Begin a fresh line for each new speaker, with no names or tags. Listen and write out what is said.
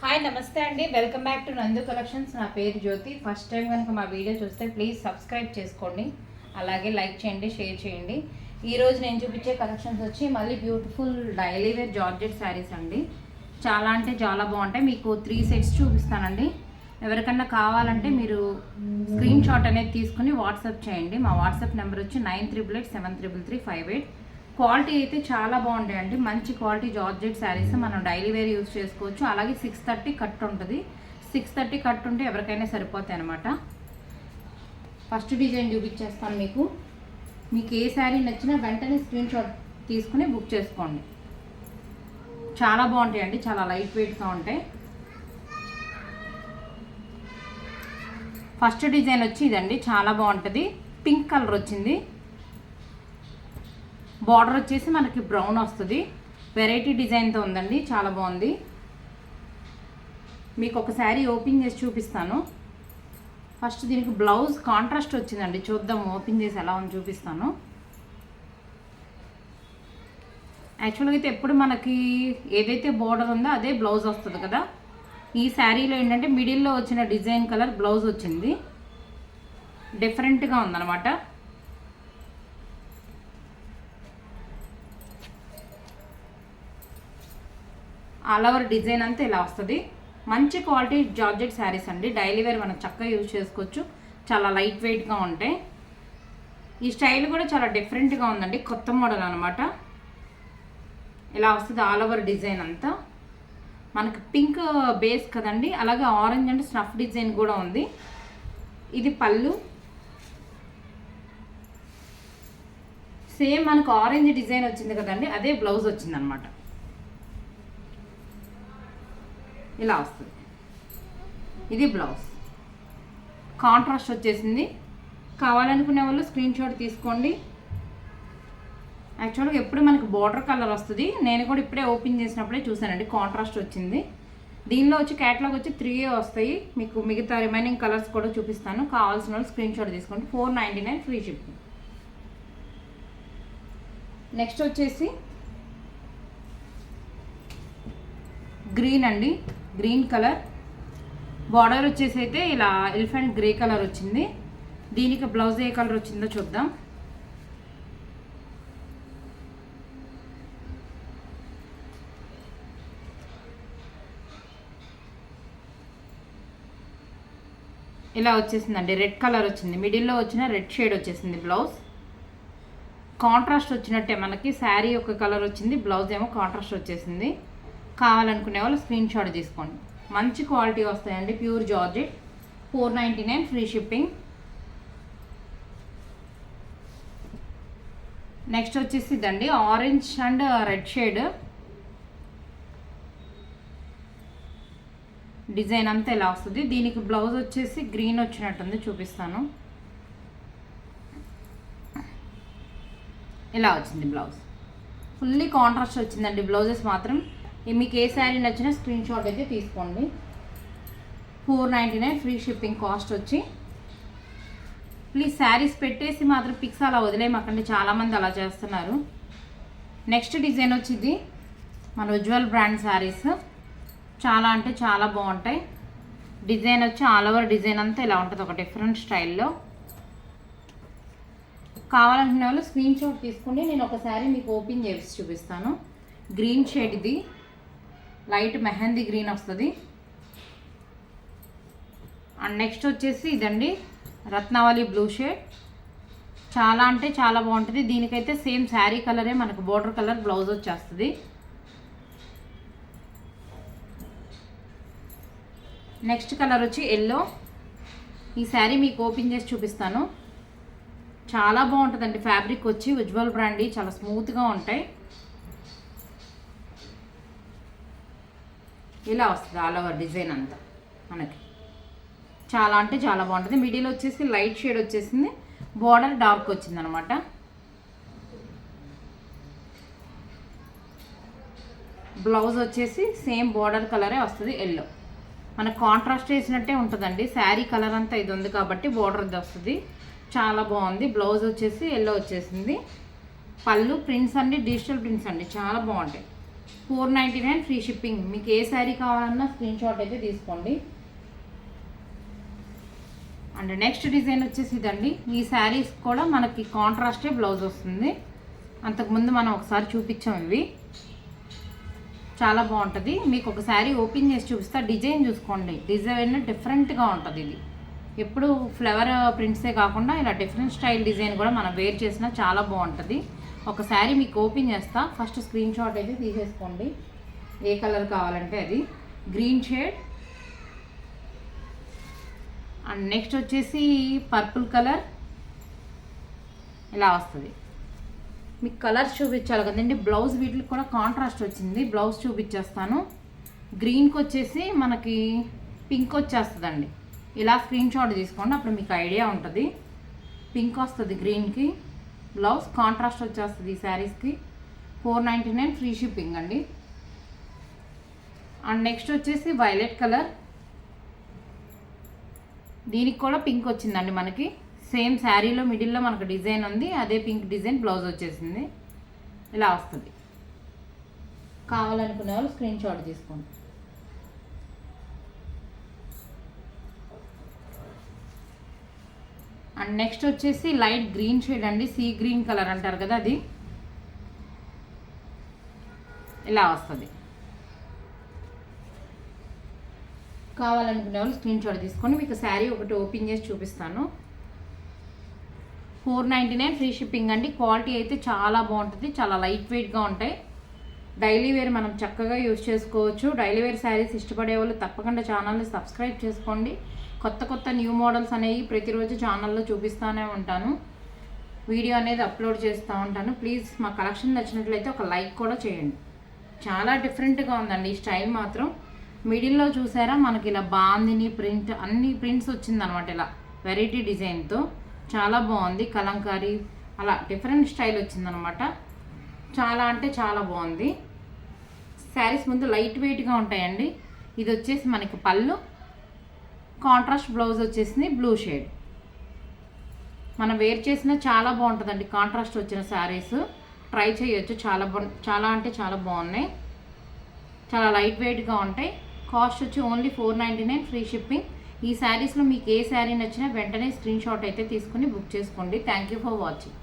Hi నమస్తే అండి, welcome back to నందు కలెక్షన్స్. నా పేరు జ్యోతి. ఫస్ట్ టైం కనుక మా వీడియో చూస్తే ప్లీజ్ సబ్స్క్రైబ్ చేసుకోండి, అలాగే లైక్ చేయండి, షేర్ చేయండి. ఈరోజు నేను చూపించే కలెక్షన్స్ వచ్చి మళ్ళీ beautiful daily wear georgette sarees అండి. చాలా అంటే చాలా బాగుంటాయి. మీకు 3 సెట్స్ చూపిస్తానండి. ఎవరికన్నా కావాలంటే మీరు స్క్రీన్ షాట్ అనేది తీసుకుని వాట్సాప్ చేయండి. మా వాట్సాప్ నెంబర్ వచ్చి 9888733358. క్వాలిటీ అయితే చాలా బాగుంటాయండి. మంచి క్వాలిటీ జార్జెట్ శారీస్ మనం డైలీ వేర్ యూజ్ చేసుకోవచ్చు. అలాగే 630 కట్ ఉంటుంది. 630 కట్ ఉంటే ఎవరికైనా సరిపోతాయి అనమాట. ఫస్ట్ డిజైన్ చూపించేస్తాను మీకు ఏ శారీ నచ్చినా వెంటనే స్క్రీన్ షాట్ తీసుకుని బుక్ చేసుకోండి. చాలా బాగుంటాయండి, చాలా లైట్ వెయిట్గా ఉంటాయి. ఫస్ట్ డిజైన్ వచ్చి ఇదండి, చాలా బాగుంటుంది. పింక్ కలర్ వచ్చింది. బార్డర్ వచ్చేసి మనకి బ్రౌన్ వస్తుంది. వెరైటీ డిజైన్తో ఉందండి, చాలా బాగుంది. మీకు ఒక శారీ ఓపెన్ చేసి చూపిస్తాను. ఫస్ట్ దీనికి బ్లౌజ్ కాంట్రాస్ట్ వచ్చిందండి. చూద్దాం ఓపెన్ చేసి ఎలా ఉంది చూపిస్తాను. యాక్చువల్గా అయితే ఎప్పుడు మనకి ఏదైతే బార్డర్ ఉందో అదే బ్లౌజ్ వస్తుంది కదా. ఈ శారీలో ఏంటంటే మిడిల్లో వచ్చిన డిజైన్ కలర్ బ్లౌజ్ వచ్చింది. డిఫరెంట్గా ఉందన్నమాట. ఆల్ ఓవర్ డిజైన్ అంతా ఇలా వస్తుంది. మంచి క్వాలిటీ జార్జెట్ శారీస్ అండి. డైలీ వేర్ మనం చక్కగా యూజ్ చేసుకోవచ్చు. చాలా లైట్ వెయిట్గా ఉంటాయి. ఈ స్టైల్ కూడా చాలా డిఫరెంట్గా ఉందండి, కొత్త మోడల్ అనమాట. ఇలా వస్తుంది ఆల్ ఓవర్ డిజైన్ అంతా. మనకి పింక్ బేస్ కదండి, అలాగే ఆరెంజ్ అండ్ స్నఫ్ డిజైన్ కూడా ఉంది. ఇది పళ్ళు. సేమ్ మనకు ఆరెంజ్ డిజైన్ వచ్చింది కదండి, అదే బ్లౌజ్ వచ్చింది అనమాట. ఇలా వస్తుంది. ఇది బ్లౌజ్ కాంట్రాస్ట్ వచ్చేసింది. కావాలనుకునే వాళ్ళు స్క్రీన్ షాట్ తీసుకోండి. యాక్చువల్గా ఎప్పుడు మనకి బార్డర్ కలర్ వస్తుంది. నేను కూడా ఇప్పుడే ఓపెన్ చేసినప్పుడే చూసానండి, కాంట్రాస్ట్ వచ్చింది. దీనిలో వచ్చి క్యాటలాగ్ వచ్చి 3 వస్తాయి. మీకు మిగతా రిమైనింగ్ కలర్స్ కూడా చూపిస్తాను. కావాల్సిన వాళ్ళు స్క్రీన్ షాట్ తీసుకోండి. 499 ఫ్రీ షిప్పింగ్. నెక్స్ట్ వచ్చేసి గ్రీన్ అండి, గ్రీన్ కలర్. బార్డర్ వచ్చేసి అయితే ఇలా ఎలిఫెంట్ గ్రే కలర్ వచ్చింది. దీనికి బ్లౌజ్ ఏ కలర్ వచ్చిందో చూద్దాం. ఇలా వచ్చేసిందండి, రెడ్ కలర్ వచ్చింది. మిడిల్లో వచ్చిన రెడ్ షేడ్ వచ్చేసింది బ్లౌజ్. కాంట్రాస్ట్ వచ్చినట్టే మనకి శారీ ఒక కలర్ వచ్చింది, బ్లౌజ్ ఏమో కాంట్రాస్ట్ వచ్చేసింది. కావాలనుకునే వాళ్ళు స్క్రీన్ షాట్ తీసుకోండి. మంచి క్వాలిటీ వస్తాయండి, pure georgette. 499 free shipping. Next వచ్చేసి ఇదండి, orange and red shade design అంతా ఇలా వస్తుంది. దీనికి బ్లౌజ్ వచ్చేసి గ్రీన్ వచ్చినట్టుంది, చూపిస్తాను. ఇలా వచ్చింది బ్లౌజ్. ఫుల్లీ కాంట్రాస్ట్ వచ్చిందండి బ్లౌజెస్ మాత్రం. మీకు ఏ శారీ నచ్చినా స్క్రీన్ షాట్ అయితే తీసుకోండి. 499 ఫ్రీ షిప్పింగ్ కాస్ట్ వచ్చి. ప్లీజ్ శారీస్ పెట్టేసి మాత్రం పిక్స్ అలా వదిలేయమాకండి, చాలామంది అలా చేస్తున్నారు. నెక్స్ట్ డిజైన్ వచ్చి ఇది మన ఉజ్వల్ బ్రాండ్ శారీస్. చాలా అంటే చాలా బాగుంటాయి. డిజైన్ వచ్చి ఆల్ ఓవర్ డిజైన్ అంతా ఇలా ఉంటుంది, ఒక డిఫరెంట్ స్టైల్లో. కావాలనుకునే వాళ్ళు స్క్రీన్ షాట్ తీసుకోండి. నేను ఒక శారీ మీకు ఓపెన్ చేసి చూపిస్తాను. గ్రీన్ షేడ్ ఇది, లైట్ మెహందీ గ్రీన్ వస్తుంది. అండ్ నెక్స్ట్ వచ్చేసి ఇదండి, రత్నావళి బ్లూ షేడ్. చాలా అంటే చాలా బాగుంటుంది. దీనికైతే సేమ్ శారీ కలరే మనకు బోర్డర్ కలర్ బ్లౌజ్ వచ్చేస్తుంది. నెక్స్ట్ కలర్ వచ్చి ఎల్లో. ఈ శారీ మీకు ఓపెన్ చేసి చూపిస్తాను. చాలా బాగుంటుందండి. ఫ్యాబ్రిక్ వచ్చి ఉజ్వల్ బ్రాండ్, చాలా స్మూత్గా ఉంటాయి. ఇలా వస్తుంది ఆల్ ఓవర్ డిజైన్ అంతా మనకి. చాలా అంటే చాలా బాగుంటుంది. మిడిల్ వచ్చేసి లైట్ షేడ్ వచ్చేసింది, బార్డర్ డార్క్ వచ్చింది అనమాట. బ్లౌజ్ వచ్చేసి సేమ్ బార్డర్ కలరే వస్తుంది, ఎల్లో. మనకు కాంట్రాస్ట్ వేసినట్టే ఉంటుందండి. శారీ కలర్ అంతా ఇది ఉంది కాబట్టి బార్డర్ ఇది వస్తుంది. చాలా బాగుంది. బ్లౌజ్ వచ్చేసి ఎల్లో వచ్చేసింది. పళ్ళు ప్రింట్స్ అండి, డిజిటల్ ప్రింట్స్ అండి, చాలా బాగుంటాయి. 499 ఫ్రీ షిప్పింగ్. మీకు ఏ శారీ కావాలన్నా స్క్రీన్ షాట్ అయితే తీసుకోండి. అండ్ నెక్స్ట్ డిజైన్ వచ్చేసి ఇదండి. ఈ శారీస్ కూడా మనకి కాంట్రాస్టే బ్లౌజ్ వస్తుంది. అంతకుముందు మనం ఒకసారి చూపించాం. ఇవి చాలా బాగుంటుంది. మీకు ఒక శారీ ఓపెన్ చేసి చూపిస్తా. డిజైన్ చూసుకోండి, డిజైన్ డిఫరెంట్గా ఉంటుంది. ఇది ఎప్పుడు ఫ్లవర్ ప్రింట్సే కాకుండా ఇలా డిఫరెంట్ స్టైల్ డిజైన్ కూడా మనం వేర్ చేసినా చాలా బాగుంటుంది. ఒక శారీ మీకు ఓపెన్ చేస్తా. ఫస్ట్ స్క్రీన్ షాట్ అయితే తీసేసుకోండి. ఏ కలర్ కావాలంటే అది. గ్రీన్ షేడ్ అండ్ నెక్స్ట్ వచ్చేసి పర్పుల్ కలర్ ఇలా వస్తుంది. మీకు కలర్స్ చూపించాలి కదండి. బ్లౌజ్ వీటికి కూడా కాంట్రాస్ట్ వచ్చింది. బ్లౌజ్ చూపించేస్తాను. గ్రీన్కి వచ్చేసి మనకి పింక్ వచ్చేస్తుందండి. ఇలా స్క్రీన్ షాట్ తీసుకోండి, అప్పుడు మీకు ఐడియా ఉంటుంది. పింక్ వస్తుంది గ్రీన్కి. బ్లౌజ్ కాంట్రాస్ట్ వచ్చేస్తుంది ఈ శారీస్కి. 499 ఫ్రీ షిప్పింగ్ అండి. అండ్ నెక్స్ట్ వచ్చేసి వైలెట్ కలర్. దీనికి కూడా పింక్ వచ్చిందండి మనకి. సేమ్ శారీలో మిడిల్లో మనకు డిజైన్ ఉంది, అదే పింక్ డిజైన్ బ్లౌజ్ వచ్చేసింది. ఇలా వస్తుంది. కావాలనుకునే వాళ్ళు స్క్రీన్ షాట్ తీసుకోండి. అండ్ నెక్స్ట్ వచ్చేసి లైట్ గ్రీన్ షేడ్ అండి. సీ గ్రీన్ కలర్ అంటారు కదా, అది ఇలా వస్తుంది. కావాలనుకునే వాళ్ళు స్క్రీన్ షాట్ తీసుకొని మీకు శారీ ఒకటి ఓపెన్ చేసి చూపిస్తాను. 499 ఫ్రీ షిప్పింగ్ అండి. క్వాలిటీ అయితే చాలా బాగుంటుంది. చాలా లైట్ వెయిట్గా ఉంటాయి. డైలీ వేర్ మనం చక్కగా యూజ్ చేసుకోవచ్చు. డైలీ వేర్ శారీస్ ఇష్టపడే వాళ్ళు తప్పకుండా ఛానల్ని సబ్స్క్రైబ్ చేసుకోండి. కొత్త కొత్త న్యూ మోడల్స్ అనేవి ప్రతిరోజు ఛానల్లో చూపిస్తూనే ఉంటాను. వీడియో అనేది అప్లోడ్ చేస్తూ ఉంటాను. ప్లీజ్ మా కలెక్షన్ నచ్చినట్లయితే ఒక లైక్ కూడా చేయండి. చాలా డిఫరెంట్గా ఉందండి ఈ స్టైల్ మాత్రం. మిడిల్లో చూసారా మనకి ఇలా బాందిని ప్రింట్, అన్ని ప్రింట్స్ వచ్చిందనమాట. ఇలా వెరైటీ డిజైన్తో చాలా బాగుంది. కలంకారీ అలా డిఫరెంట్ స్టైల్ వచ్చిందనమాట. చాలా అంటే చాలా బాగుంది. శారీస్ ముందు లైట్ వెయిట్గా ఉంటాయండి. ఇది వచ్చేసి మనకి పళ్ళు, కాంట్రాస్ట్ బ్లౌజ్ వచ్చేసింది బ్లూ షేడ్. మనం వేర్ చేసిన చాలా బాగుంటుందండి. కాంట్రాస్ట్ వచ్చిన శారీస్ ట్రై చేయొచ్చు. చాలా అంటే చాలా బాగున్నాయి. చాలా లైట్ వెయిట్గా ఉంటాయి. కాస్ట్ వచ్చి ఓన్లీ 499 ఫ్రీ షిప్పింగ్. ఈ శారీస్లో మీకు ఏ శారీ నచ్చినా వెంటనే స్క్రీన్ షాట్ అయితే తీసుకుని బుక్ చేసుకోండి. Thank you for watching.